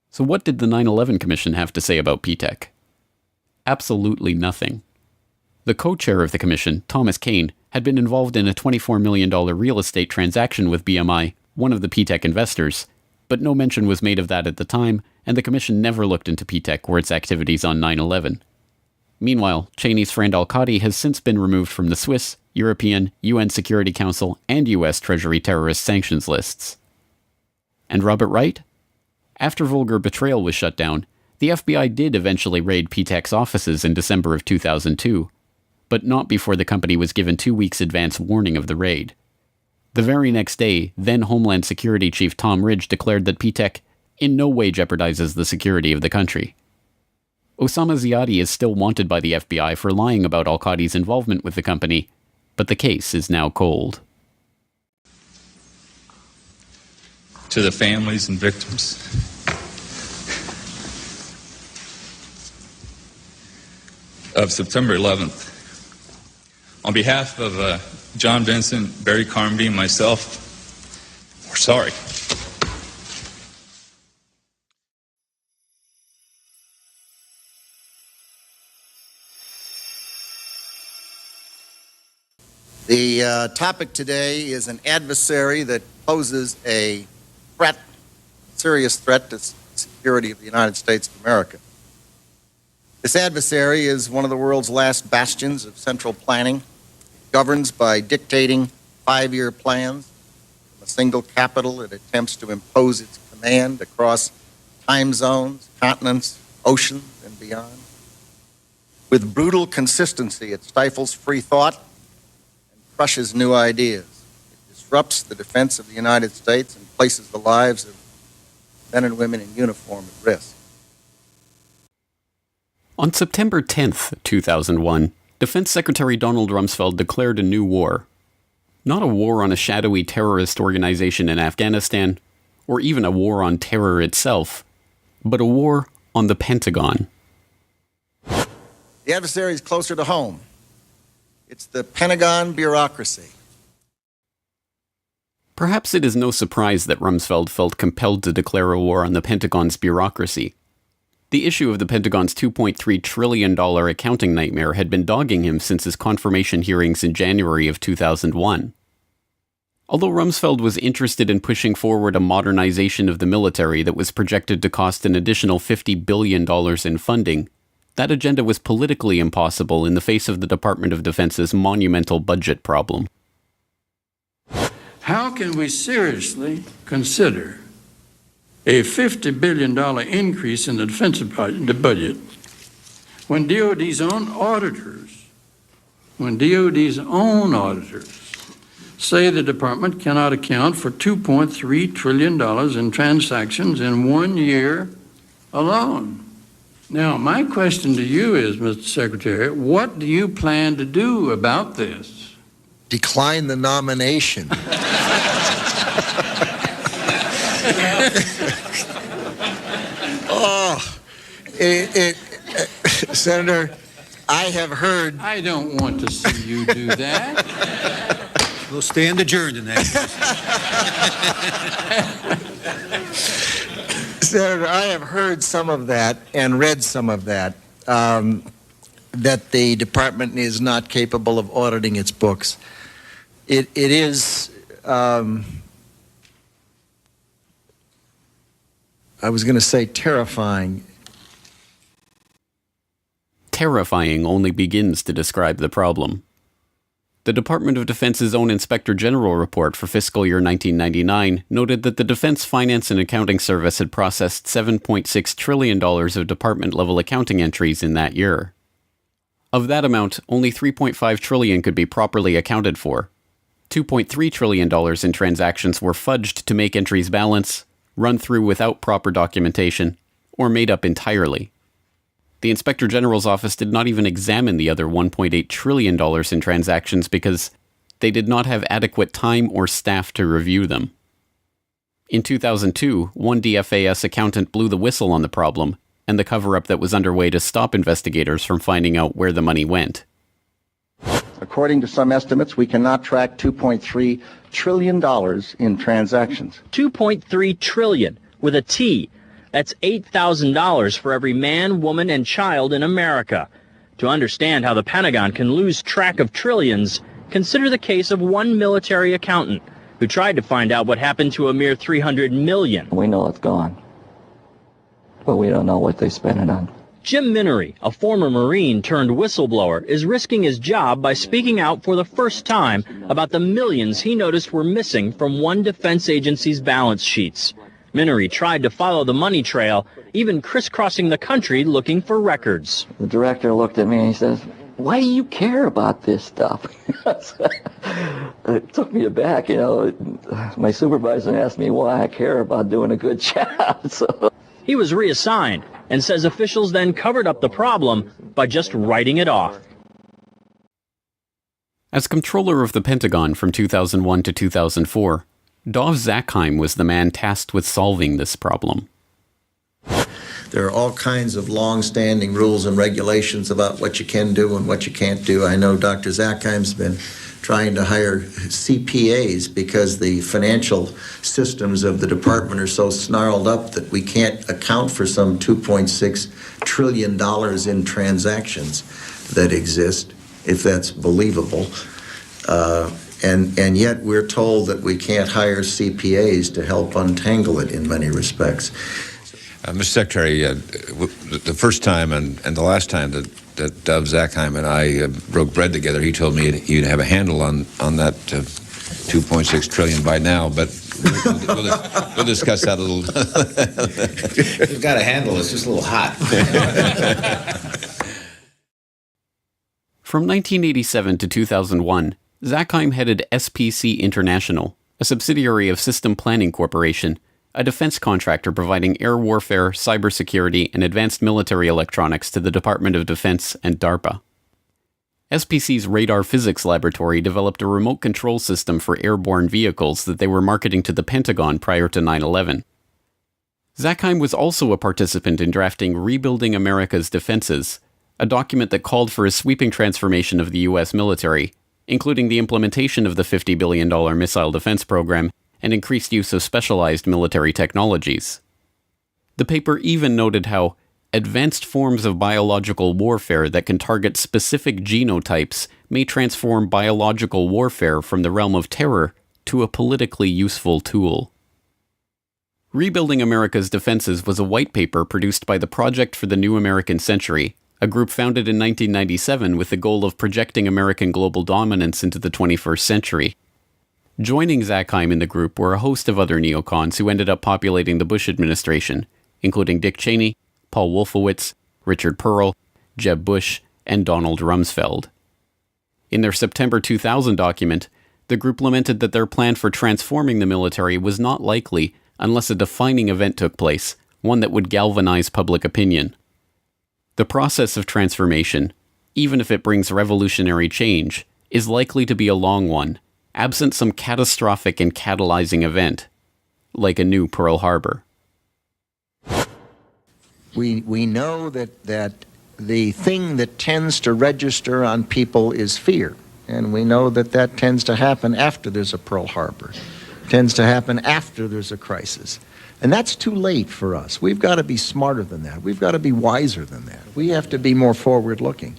So what did the 9/11 Commission have to say about P-TECH? Absolutely nothing. The co-chair of the commission, Thomas Kane, had been involved in a $24 million real estate transaction with BMI, one of the P-TECH investors, but no mention was made of that at the time, and the commission never looked into P-TECH or its activities on 9/11. Meanwhile, Cheney's friend al-Qadi has since been removed from the Swiss, European, UN Security Council, and US Treasury terrorist sanctions lists. And Robert Wright? After Vulgar Betrayal was shut down, the FBI did eventually raid P-TECH's offices in December of 2002, but not before the company was given 2 weeks advance warning of the raid. The very next day, then Homeland Security Chief Tom Ridge declared that P-TECH in no way jeopardizes the security of the country. Osama Ziadi is still wanted by the FBI for lying about al-Qadi's involvement with the company, but the case is now cold. To the families and victims of September 11th, on behalf of John Vincent, Barry Carmody, and myself, we're sorry. The topic today is an adversary that poses a threat, serious threat to the security of the United States of America. This adversary is one of the world's last bastions of central planning. It governs by dictating 5-year plans. From a single capital, it attempts to impose its command across time zones, continents, oceans, and beyond. With brutal consistency, it stifles free thought and crushes new ideas. It disrupts the defense of the United States and places the lives of men and women in uniform at risk. On September 10th, 2001, Defense Secretary Donald Rumsfeld declared a new war. Not a war on a shadowy terrorist organization in Afghanistan, or even a war on terror itself, but a war on the Pentagon. The adversary is closer to home. It's the Pentagon bureaucracy. Perhaps it is no surprise that Rumsfeld felt compelled to declare a war on the Pentagon's bureaucracy. The issue of the Pentagon's $2.3 trillion accounting nightmare had been dogging him since his confirmation hearings in January of 2001. Although Rumsfeld was interested in pushing forward a modernization of the military that was projected to cost an additional $50 billion in funding, that agenda was politically impossible in the face of the Department of Defense's monumental budget problem. How can we seriously consider a $50 billion increase in the defense budget when DOD's own auditors say the department cannot account for $2.3 trillion in transactions in 1 year alone? Now, my question to you is, Mr. Secretary, what do you plan to do about this? Decline the nomination. Senator, I have heard... I don't want to see you do that. We'll stand adjourned in that case. Senator, I have heard some of that and read some of that, that the department is not capable of auditing its books. It is... I was going to say terrifying. Terrifying only begins to describe the problem. The Department of Defense's own Inspector General report for fiscal year 1999 noted that the Defense Finance and Accounting Service had processed $7.6 trillion of department-level accounting entries in that year. Of that amount, only $3.5 trillion could be properly accounted for. $2.3 trillion in transactions were fudged to make entries balance, run through without proper documentation, or made up entirely. The Inspector General's office did not even examine the other $1.8 trillion in transactions because they did not have adequate time or staff to review them. In 2002, one DFAS accountant blew the whistle on the problem and the cover-up that was underway to stop investigators from finding out where the money went. According to some estimates, we cannot track $2.3 trillion in transactions. $2.3 trillion with a T. That's $8,000 for every man, woman, and child in America. To understand how the Pentagon can lose track of trillions, consider the case of one military accountant who tried to find out what happened to a mere $300 million. We know it's gone, but we don't know what they spent it on. Jim Minery, a former Marine turned whistleblower, is risking his job by speaking out for the first time about the millions he noticed were missing from one defense agency's balance sheets. Minery tried to follow the money trail, even crisscrossing the country looking for records. The director looked at me and he says, "Why do you care about this stuff?" It took me aback, you know. My supervisor asked me why I care about doing a good job. So he was reassigned and says officials then covered up the problem by just writing it off. As controller of the Pentagon from 2001 to 2004, Dov Zakheim was the man tasked with solving this problem. There are all kinds of long-standing rules and regulations about what you can do and what you can't do. I know Dr. Zakheim's been trying to hire CPAs because the financial systems of the department are so snarled up that we can't account for some $2.6 trillion in transactions that exist, if that's believable. And yet we're told that we can't hire CPAs to help untangle it in many respects. Mr. Secretary, the first time and the last time that Dov Zakheim and I broke bread together, he told me you'd have a handle on that $2.6 trillion by now, but we'll discuss that a little. We've got a handle, it's just a little hot. From 1987 to 2001, Zakheim headed SPC International, a subsidiary of System Planning Corporation, a defense contractor providing air warfare, cybersecurity, and advanced military electronics to the Department of Defense and DARPA. SPC's Radar Physics Laboratory developed a remote control system for airborne vehicles that they were marketing to the Pentagon prior to 9/11. Zakheim was also a participant in drafting Rebuilding America's Defenses, a document that called for a sweeping transformation of the U.S. military, including the implementation of the $50 billion missile defense program and increased use of specialized military technologies. The paper even noted how advanced forms of biological warfare that can target specific genotypes may transform biological warfare from the realm of terror to a politically useful tool. Rebuilding America's Defenses was a white paper produced by the Project for the New American Century, a group founded in 1997 with the goal of projecting American global dominance into the 21st century. Joining Zakheim in the group were a host of other neocons who ended up populating the Bush administration, including Dick Cheney, Paul Wolfowitz, Richard Pearl, Jeb Bush, and Donald Rumsfeld. In their September 2000 document, the group lamented that their plan for transforming the military was not likely unless a defining event took place, one that would galvanize public opinion. The process of transformation, even if it brings revolutionary change, is likely to be a long one, absent some catastrophic and catalyzing event, like a new Pearl Harbor. We know that the thing that tends to register on people is fear, and we know that tends to happen after there's a Pearl Harbor. It tends to happen after there's a crisis. And that's too late for us. We've got to be smarter than that. We've got to be wiser than that. We have to be more forward-looking.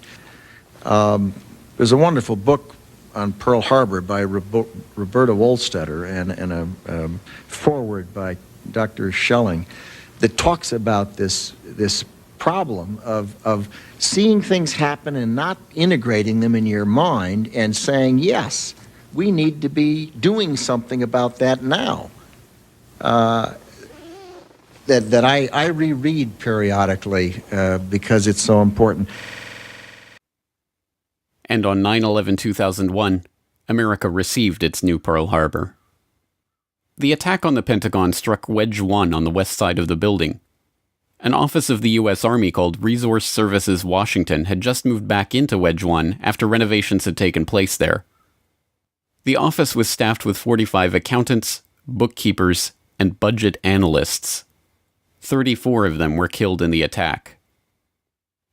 There's a wonderful book on Pearl Harbor by Roberta Wohlstetter and a foreword by Dr. Schelling that talks about this problem of seeing things happen and not integrating them in your mind and saying, yes, we need to be doing something about that now. That I reread periodically because it's so important. And on 9/11/2001, America received its new Pearl Harbor. The attack on the Pentagon struck Wedge 1 on the west side of the building. An office of the U.S. Army called Resource Services Washington had just moved back into Wedge 1 after renovations had taken place there. The office was staffed with 45 accountants, bookkeepers, and budget analysts. 34 of them were killed in the attack.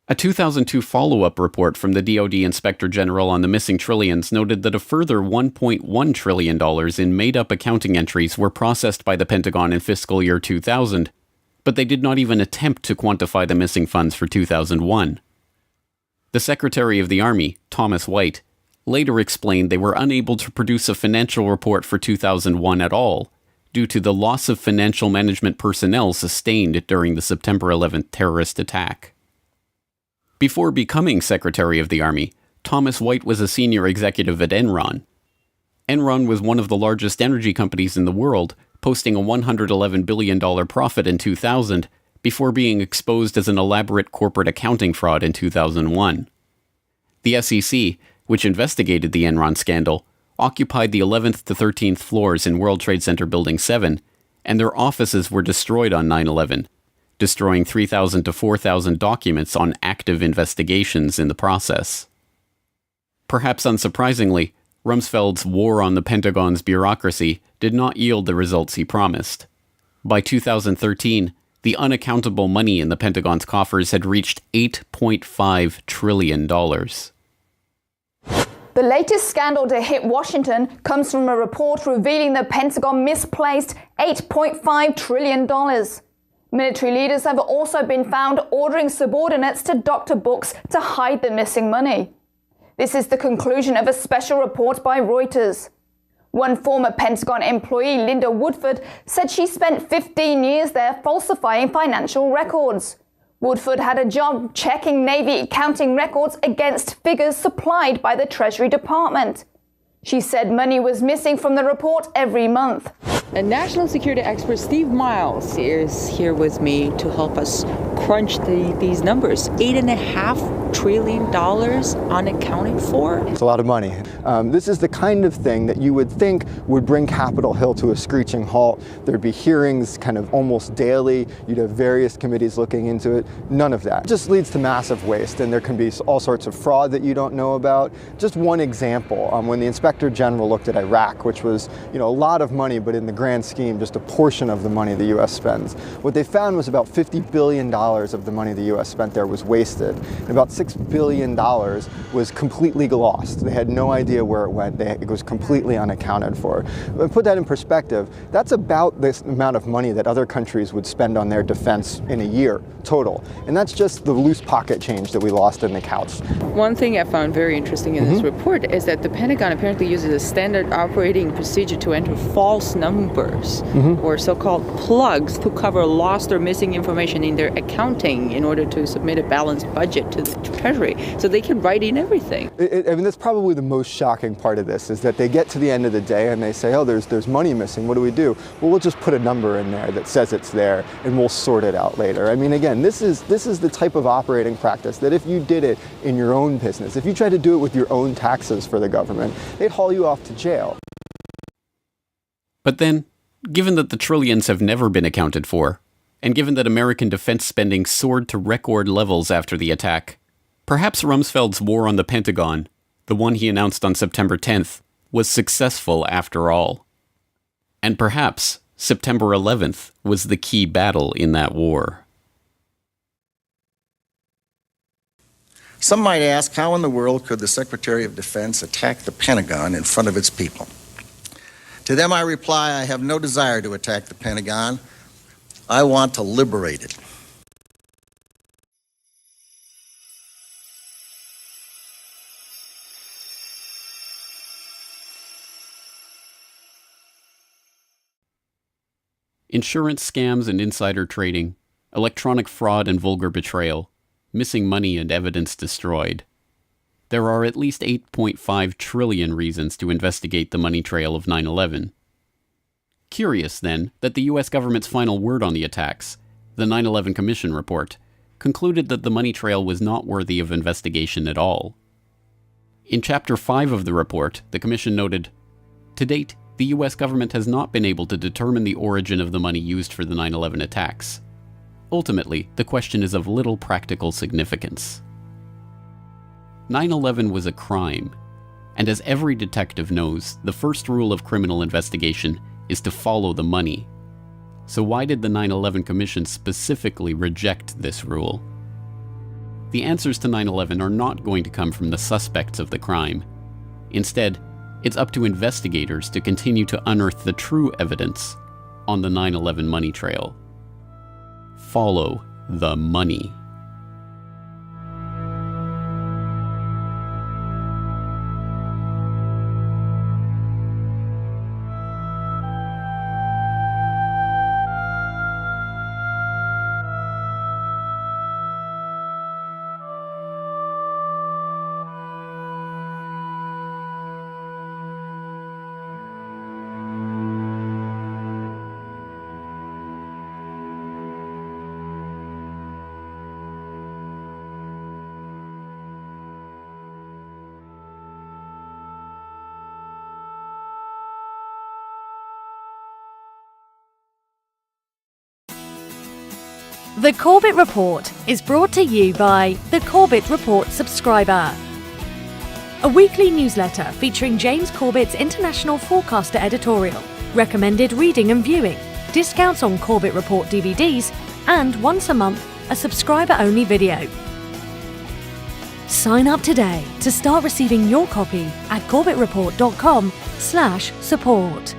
A 2002 follow-up report from the DoD Inspector General on the missing trillions noted that a further $1.1 trillion in made-up accounting entries were processed by the Pentagon in fiscal year 2000, but they did not even attempt to quantify the missing funds for 2001. The Secretary of the Army, Thomas White, later explained they were unable to produce a financial report for 2001 at all, due to the loss of financial management personnel sustained during the September 11th terrorist attack. Before becoming Secretary of the Army, Thomas White was a senior executive at Enron. Enron was one of the largest energy companies in the world, posting a $111 billion profit in 2000 before being exposed as an elaborate corporate accounting fraud in 2001. The SEC, which investigated the Enron scandal, occupied the 11th to 13th floors in World Trade Center Building 7, and their offices were destroyed on 9/11, destroying 3,000 to 4,000 documents on active investigations in the process. Perhaps unsurprisingly, Rumsfeld's war on the Pentagon's bureaucracy did not yield the results he promised. By 2013, the unaccountable money in the Pentagon's coffers had reached $8.5 trillion. The latest scandal to hit Washington comes from a report revealing the Pentagon misplaced $8.5 trillion. Military leaders have also been found ordering subordinates to doctor books to hide the missing money. This is the conclusion of a special report by Reuters. One former Pentagon employee, Linda Woodford, said she spent 15 years there falsifying financial records. Woodford had a job checking Navy accounting records against figures supplied by the Treasury Department. She said money was missing from the report every month. And national security expert Steve Miles is here with me to help us crunch these numbers. $8.5 trillion unaccounted for. It's a lot of money. This is the kind of thing that you would think would bring Capitol Hill to a screeching halt. There'd be hearings kind of almost daily. You'd have various committees looking into it. None of that. It just leads to massive waste, and there can be all sorts of fraud that you don't know about. Just one example, when the Inspector General looked at Iraq, which was, a lot of money, but in the grand scheme, just a portion of the money the U.S. spends. What they found was about $50 billion of the money the U.S. spent there was wasted, and about $6 billion was completely lost. They had no idea where it went. It was completely unaccounted for. But put that in perspective, that's about this amount of money that other countries would spend on their defense in a year total. And that's just the loose pocket change that we lost in the couch. One thing I found very interesting in this report is that the Pentagon apparently uses a standard operating procedure to enter false numbers or so-called plugs to cover lost or missing information in their accounting in order to submit a balanced budget to the Treasury. So they can write in everything. I mean, that's probably the most shocking part of this, is that they get to the end of the day and they say, oh, there's money missing. What do we do? Well, we'll just put a number in there that says it's there and we'll sort it out later. I mean, again, this is the type of operating practice that if you did it in your own business, if you tried to do it with your own taxes for the government, they'd haul you off to jail. But then, given that the trillions have never been accounted for, and given that American defense spending soared to record levels after the attack, perhaps Rumsfeld's war on the Pentagon, the one he announced on September 10th, was successful after all. And perhaps September 11th was the key battle in that war. Some might ask, how in the world could the Secretary of Defense attack the Pentagon in front of its people? To them I reply, I have no desire to attack the Pentagon. I want to liberate it. Insurance scams and insider trading, electronic fraud and vulgar betrayal, missing money and evidence destroyed. There are at least 8.5 trillion reasons to investigate the money trail of 9/11. Curious, then, that the U.S. government's final word on the attacks, the 9/11 Commission report, concluded that the money trail was not worthy of investigation at all. In Chapter 5 of the report, the Commission noted, "To date, the U.S. government has not been able to determine the origin of the money used for the 9/11 attacks. Ultimately, the question is of little practical significance." 9/11 was a crime, and as every detective knows, the first rule of criminal investigation is to follow the money. So why did the 9/11 Commission specifically reject this rule? The answers to 9/11 are not going to come from the suspects of the crime. Instead, it's up to investigators to continue to unearth the true evidence on the 9/11 money trail. Follow the money. The Corbett Report is brought to you by the Corbett Report subscriber, a weekly newsletter featuring James Corbett's International Forecaster editorial, recommended reading and viewing, discounts on Corbett Report DVDs, and once a month, a subscriber-only video. Sign up today to start receiving your copy at corbettreport.com/support.